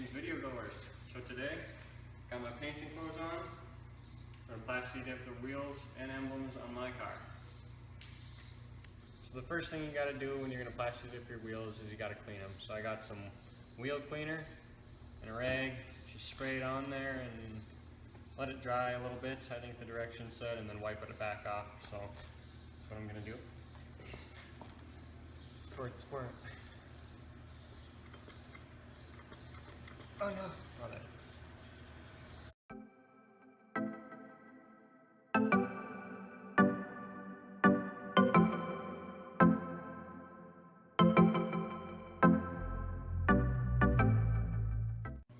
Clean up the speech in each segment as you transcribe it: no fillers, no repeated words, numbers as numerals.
Communications video goers. So today, got my painting clothes on. I'm gonna Plasti dip the wheels and emblems on my car. So the first thing you gotta do when you're gonna Plasti dip your wheels is you gotta clean them. So I got some wheel cleaner and a rag, just spray it on there and let it dry a little bit. I think the direction said, and then wipe it back off. So that's what I'm gonna do. Squirt, squirt. Oh no. Oh, there.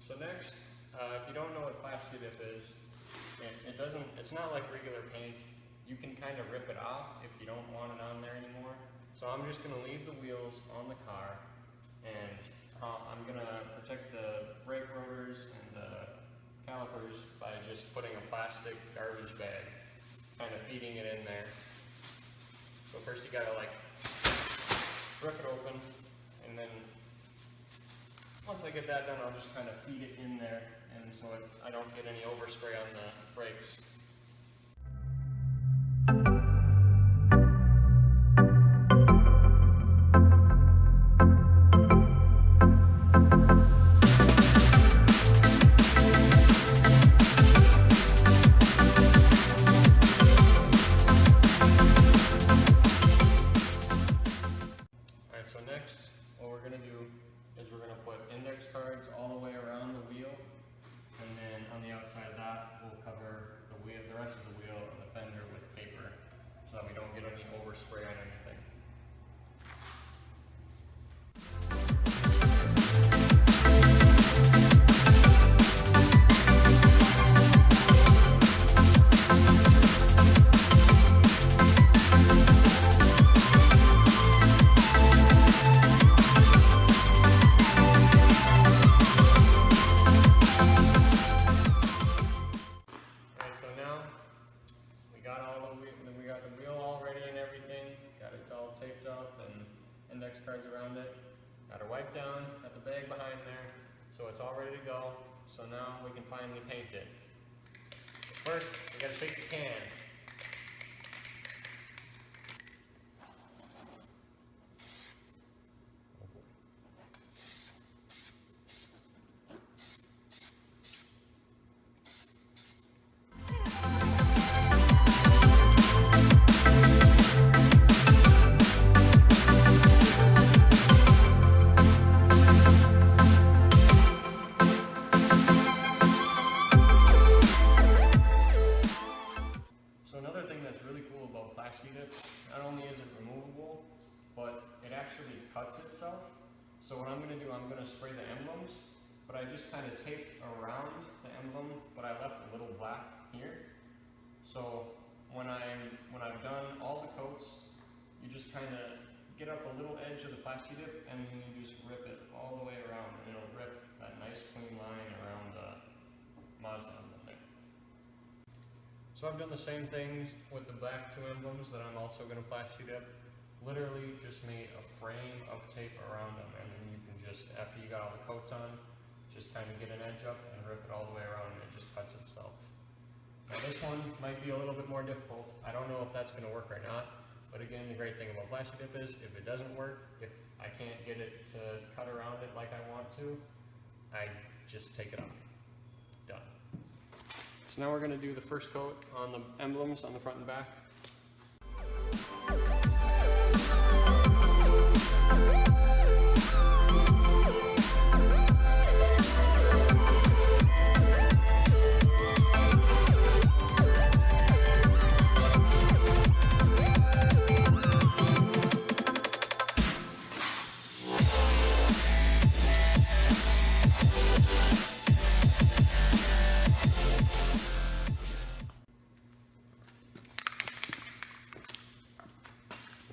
So next, if you don't know what Plasti dip is, it's not like regular paint. You can kind of rip it off if you don't want it on there anymore. So I'm just going to leave the wheels on the car, and I'm going to protect the brake rotors and the calipers by just putting a plastic garbage bag, kind of feeding it in there. So first you got to like rip it open, and then once I get that done, I'll just kind of feed it in there, and so I don't get any overspray on the brakes. Alright, so next, what we're going to do is we're going to put index cards all the way around the wheel, and then on the outside of that we'll cover the rest of the wheel and the fender with paper so that we don't get any overspray on anything. We got the wheel all ready and everything, got it all taped up and index cards around it, got it wiped down, got the bag behind there, so it's all ready to go. So now we can finally paint it. But first, we gotta shake the can. Plasti dip, not only is it removable, but it actually cuts itself. So what I'm going to do, I'm going to spray the emblems, but I just kind of taped around the emblem, but I left a little black here. So when I've done all the coats, you just kind of get up a little edge of the Plasti dip and then you just rip it all the way around, and it'll rip that nice clean line around the Mazda emblem there. So I've done the same things with the back two emblems that I'm also going to Plasti dip. Literally just made a frame of tape around them, and then you can just, after you got all the coats on, just kind of get an edge up and rip it all the way around, and it just cuts itself. Now this one might be a little bit more difficult. I don't know if that's going to work or not, but again, the great thing about Plasti dip is if it doesn't work, if I can't get it to cut around it like I want to, I just take it off. Done. So now we're going to do the first coat on the emblems on the front and back.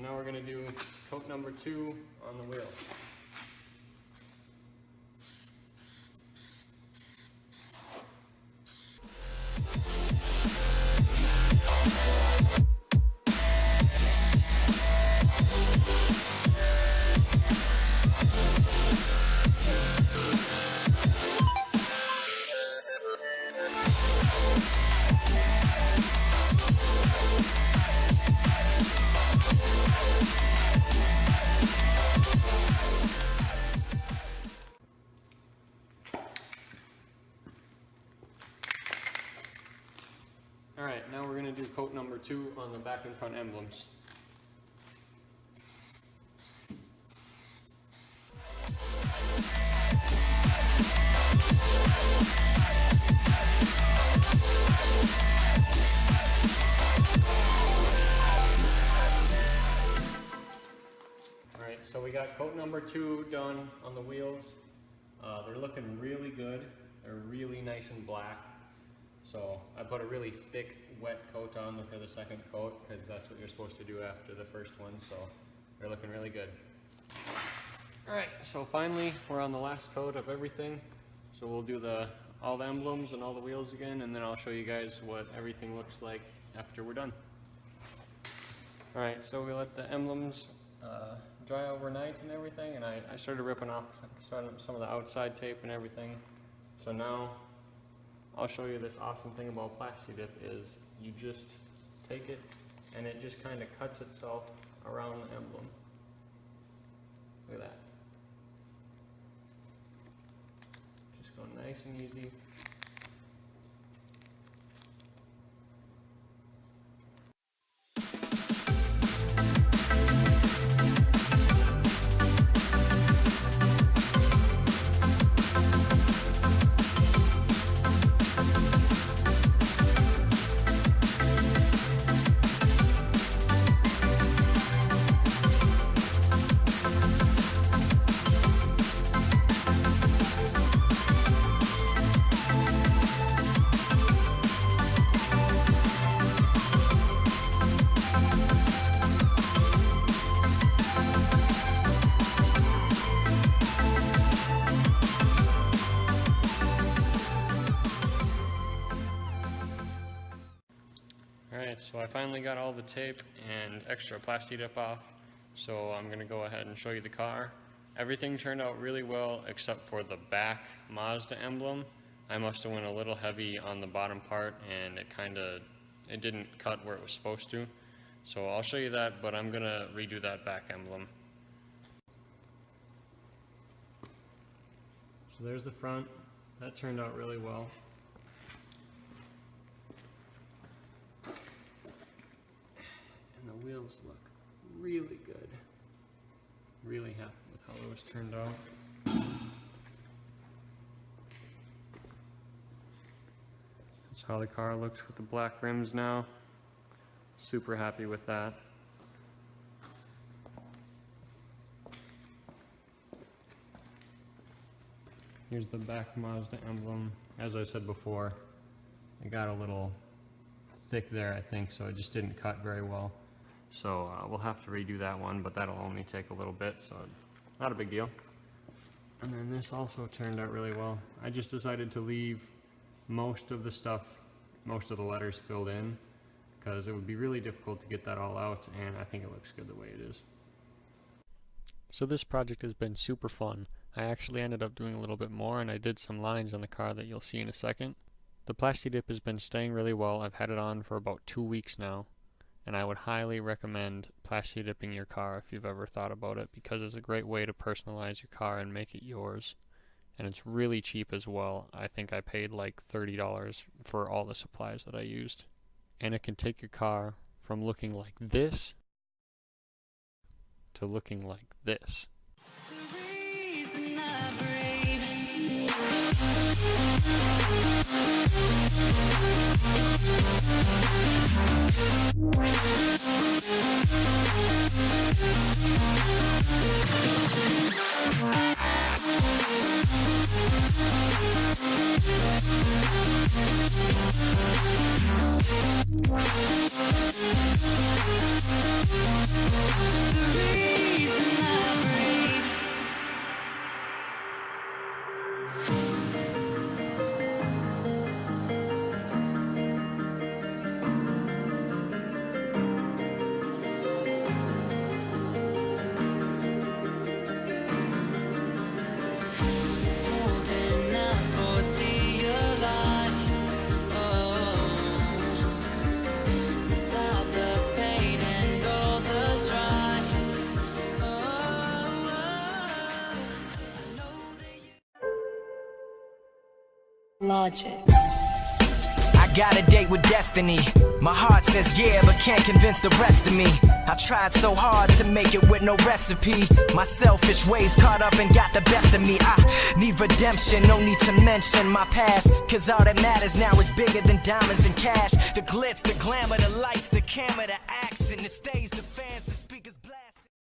Now we're going to do coat number 2 on the wheel. Alright, now we're going to do coat number 2 on the back and front emblems. Alright, so we got coat number 2 done on the wheels. They're looking really good. They're really nice and black. So I put a really thick, wet coat on for the second coat because that's what you're supposed to do after the first one. So they're looking really good. Alright, so finally we're on the last coat of everything. So we'll do all the emblems and all the wheels again, and then I'll show you guys what everything looks like after we're done. Alright, so we let the emblems dry overnight and everything, and I started ripping off some of the outside tape and everything. So now I'll show you this awesome thing about Plasti Dip is you just take it and it just kind of cuts itself around the emblem. Look at that. Just go nice and easy. Alright, so I finally got all the tape and extra Plasti Dip off, so I'm going to go ahead and show you the car. Everything turned out really well except for the back Mazda emblem. I must have went a little heavy on the bottom part and it didn't cut where it was supposed to. So I'll show you that, but I'm going to redo that back emblem. So there's the front. That turned out really well. And the wheels look really good. Really happy with how those turned out. That's how the car looks with the black rims now. Super happy with that. Here's the back Mazda emblem. As I said before, it got a little thick there, I think, so it just didn't cut very well. So we'll have to redo that one, but that'll only take a little bit, so not a big deal. And then this also turned out really well. I just decided to leave most of the stuff, most of the letters filled in, because it would be really difficult to get that all out, and I think it looks good the way it is. So this project has been super fun. I actually ended up doing a little bit more, and I did some lines on the car that you'll see in a second. The Plasti Dip has been staying really well. I've had it on for about 2 weeks now, and I would highly recommend Plasti Dipping your car if you've ever thought about it, because it's a great way to personalize your car and make it yours. And it's really cheap as well. I think I paid like $30 for all the supplies that I used. And it can take your car from looking like this to looking like this. Logic. I got a date with destiny. My heart says yeah, but can't convince the rest of me. I tried so hard to make it with no recipe. My selfish ways caught up and got the best of me. I need redemption, no need to mention my past, cause all that matters now is bigger than diamonds and cash. The glitz, the glamour, the lights, the camera, the action. It stays the fans.